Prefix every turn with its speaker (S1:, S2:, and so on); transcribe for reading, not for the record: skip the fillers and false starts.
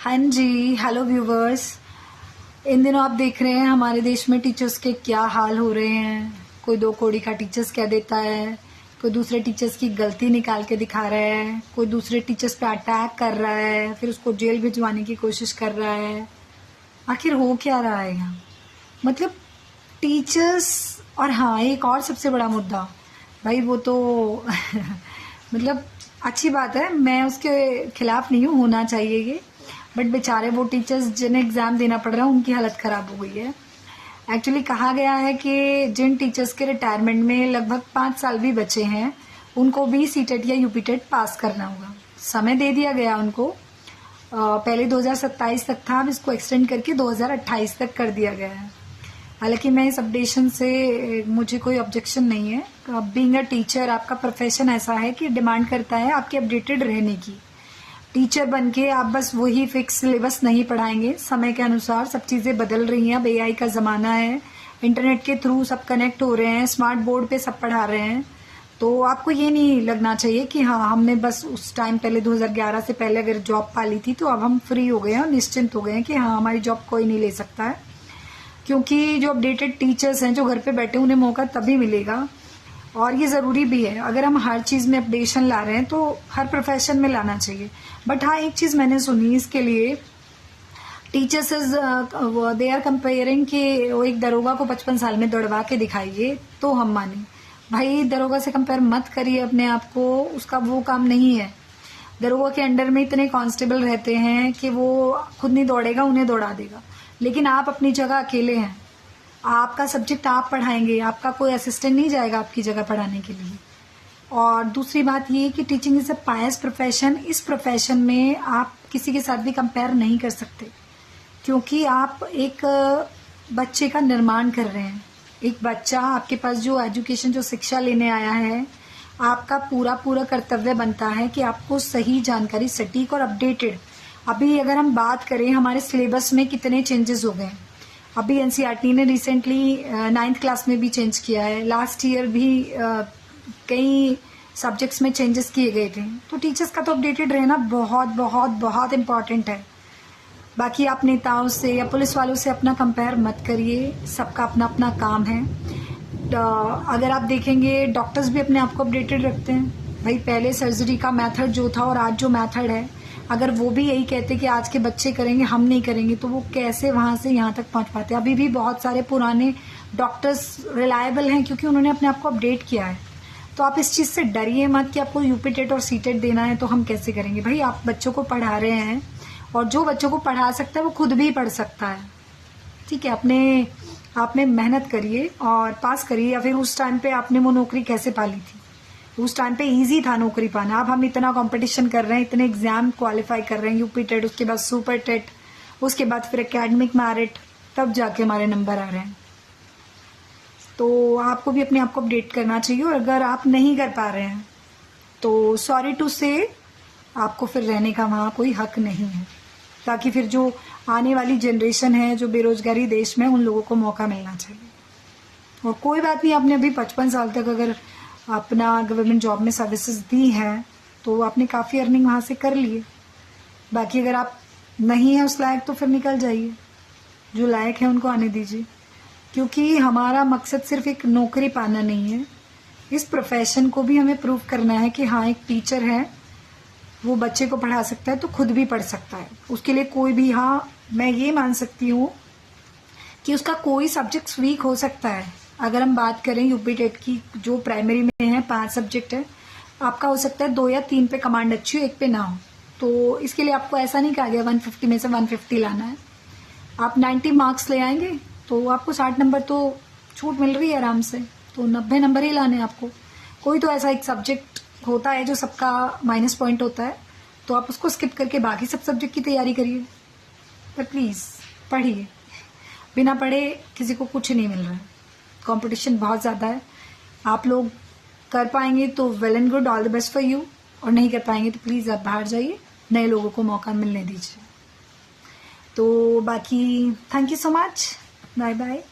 S1: हाँ जी, hello viewers. इन दिनों आप देख रहे हैं हमारे देश में टीचर्स के क्या हाल हो रहे हैं। कोई दो कौड़ी का टीचर्स कह देता है, कोई दूसरे टीचर्स की गलती निकाल के दिखा रहा है, कोई दूसरे टीचर्स पे अटैक कर रहा है, फिर उसको जेल भिजवाने की कोशिश कर रहा है। आखिर हो क्या रहा है यहाँ? मतलब टीचर्स। और हाँ, एक और सबसे बड़ा मुद्दा, भाई वो तो मतलब अच्छी बात है, मैं उसके खिलाफ नहीं हूँ, होना चाहिए ये। बट बेचारे वो टीचर्स जिन्हें एग्ज़ाम देना पड़ रहा है उनकी हालत ख़राब हो गई है। एक्चुअली कहा गया है कि जिन टीचर्स के रिटायरमेंट में लगभग 5 साल भी बचे हैं उनको भी सीटेट या यूपीटेट पास करना होगा। समय दे दिया गया उनको, पहले 2027 तक था, अब इसको एक्सटेंड करके 2028 तक कर दिया गया है। हालांकि मैं इस अपडेशन से मुझे कोई ऑब्जेक्शन नहीं है। बीइंग अ टीचर आपका प्रोफेशन ऐसा है कि डिमांड करता है आपके अपडेटेड रहने की। टीचर बनके आप बस वही फिक्स सिलेबस नहीं पढ़ाएंगे, समय के अनुसार सब चीज़ें बदल रही हैं। अब एआई का ज़माना है, इंटरनेट के थ्रू सब कनेक्ट हो रहे हैं, स्मार्ट बोर्ड पे सब पढ़ा रहे हैं। तो आपको ये नहीं लगना चाहिए कि हाँ हमने बस उस टाइम पहले 2011 से पहले अगर जॉब पाली थी तो अब हम फ्री हो गए हैं और निश्चिंत हो गए हैं कि हाँ हमारी जॉब कोई नहीं ले सकता है। क्योंकि जो अपडेटेड टीचर्स हैं जो घर पे बैठे, उन्हें मौका तभी मिलेगा, और ये ज़रूरी भी है। अगर हम हर चीज़ में अपडेशन ला रहे हैं तो हर प्रोफेशन में लाना चाहिए। बट हाँ, एक चीज़ मैंने सुनी इसके लिए, teachers is they are comparing कि वो एक दरोगा को 55 साल में दौड़वा के दिखाइए तो हम माने। भाई दरोगा से कंपेयर मत करिए अपने आप को, उसका वो काम नहीं है। दरोगा के अंडर में इतने कांस्टेबल रहते हैं कि वो खुद नहीं दौड़ेगा, उन्हें दौड़ा देगा। लेकिन आप अपनी जगह अकेले हैं, आपका सब्जेक्ट आप पढ़ाएंगे, आपका कोई असिस्टेंट नहीं जाएगा आपकी जगह पढ़ाने के लिए। और दूसरी बात ये कि teaching is a pious profession. इस प्रोफेशन में आप किसी के साथ भी कंपेयर नहीं कर सकते, क्योंकि आप एक बच्चे का निर्माण कर रहे हैं। एक बच्चा आपके पास जो एजुकेशन, जो शिक्षा लेने आया है, आपका पूरा पूरा कर्तव्य बनता है कि आपको सही जानकारी, सटीक और अपडेटेड। अभी अगर हम बात करें, हमारे सिलेबस में कितने चेंजेस हो गए। अभी एनसीईआरटी ने रिसेंटली 9th क्लास में भी चेंज किया है, लास्ट ईयर भी कई सब्जेक्ट्स में चेंजेस किए गए थे। तो टीचर्स का तो अपडेटेड रहना बहुत बहुत बहुत इम्पॉर्टेंट है। बाकी आप नेताओं से या पुलिस वालों से अपना कंपेयर मत करिए, सबका अपना अपना काम है। अगर आप देखेंगे, डॉक्टर्स भी अपने आप को अपडेटेड रखते हैं। भाई पहले सर्जरी का मेथड जो था और आज जो मेथड है, अगर वो भी यही कहते कि आज के बच्चे करेंगे हम नहीं करेंगे, तो वो कैसे वहाँ से यहाँ तक पहुँच पाते। अभी भी बहुत सारे पुराने डॉक्टर्स रिलायबल हैं क्योंकि उन्होंने अपने आप को अपडेट किया है। तो आप इस चीज़ से डरिए मत कि आपको यूपीटेट और सीटेट देना है तो हम कैसे करेंगे। भाई आप बच्चों को पढ़ा रहे हैं, और जो बच्चों को पढ़ा सकता है वो खुद भी पढ़ सकता है। ठीक है, अपने आप में मेहनत करिए और पास करिए। या फिर उस टाइम पे आपने वो नौकरी कैसे पाली थी, उस टाइम पे इजी था नौकरी पाना। अब हम इतना कंपटीशन कर रहे हैं, इतने एग्जाम क्वालिफाई कर रहे हैं, यूपीटेट, उसके बाद सुपर टेट, उसके बाद फिर एकेडमिक मेरिट, तब जाके हमारे नंबर आ रहे हैं। तो आपको भी अपने आप को अपडेट करना चाहिए, और अगर आप नहीं कर पा रहे हैं तो सॉरी टू से, आपको फिर रहने का वहाँ कोई हक नहीं है, ताकि फिर जो आने वाली जनरेशन है, जो बेरोजगारी देश में, उन लोगों को मौका मिलना चाहिए। और कोई बात नहीं, आपने अभी 55 साल तक अगर अपना गवर्नमेंट जॉब में सर्विसेज दी हैं तो आपने काफ़ी अर्निंग वहाँ से कर लिए। बाकी अगर आप नहीं है उस लायक तो फिर निकल जाइए, जो लायक है उनको आने दीजिए। क्योंकि हमारा मकसद सिर्फ एक नौकरी पाना नहीं है, इस प्रोफेशन को भी हमें प्रूव करना है कि हाँ एक टीचर है, वो बच्चे को पढ़ा सकता है तो खुद भी पढ़ सकता है। उसके लिए कोई भी, हाँ मैं ये मान सकती हूँ कि उसका कोई सब्जेक्ट वीक हो सकता है। अगर हम बात करें यूपीटेट की, जो प्राइमरी में है 5 सब्जेक्ट है, आपका हो सकता है 2 या 3 पे कमांड अच्छी हो, 1 पे ना हो। तो इसके लिए आपको ऐसा नहीं कहा गया 150 में से 150 लाना है। आप 90 मार्क्स ले आएंगे तो आपको 60 नंबर तो छूट मिल रही है आराम से, तो 90 नंबर ही लाने हैं आपको। कोई तो ऐसा एक सब्जेक्ट होता है जो सबका माइनस पॉइंट होता है, तो आप उसको स्किप करके बाकी सब सब्जेक्ट की तैयारी करिए। पर प्लीज़ पढ़िए, बिना पढ़े किसी को कुछ नहीं मिल रहा है। कंपटीशन बहुत ज़्यादा है। आप लोग कर पाएंगे तो well and good, all the best for you. और नहीं कर पाएंगे तो प्लीज़ आप बाहर जाइए, नए लोगों को मौका मिलने दीजिए। तो बाकी thank you so much, bye bye.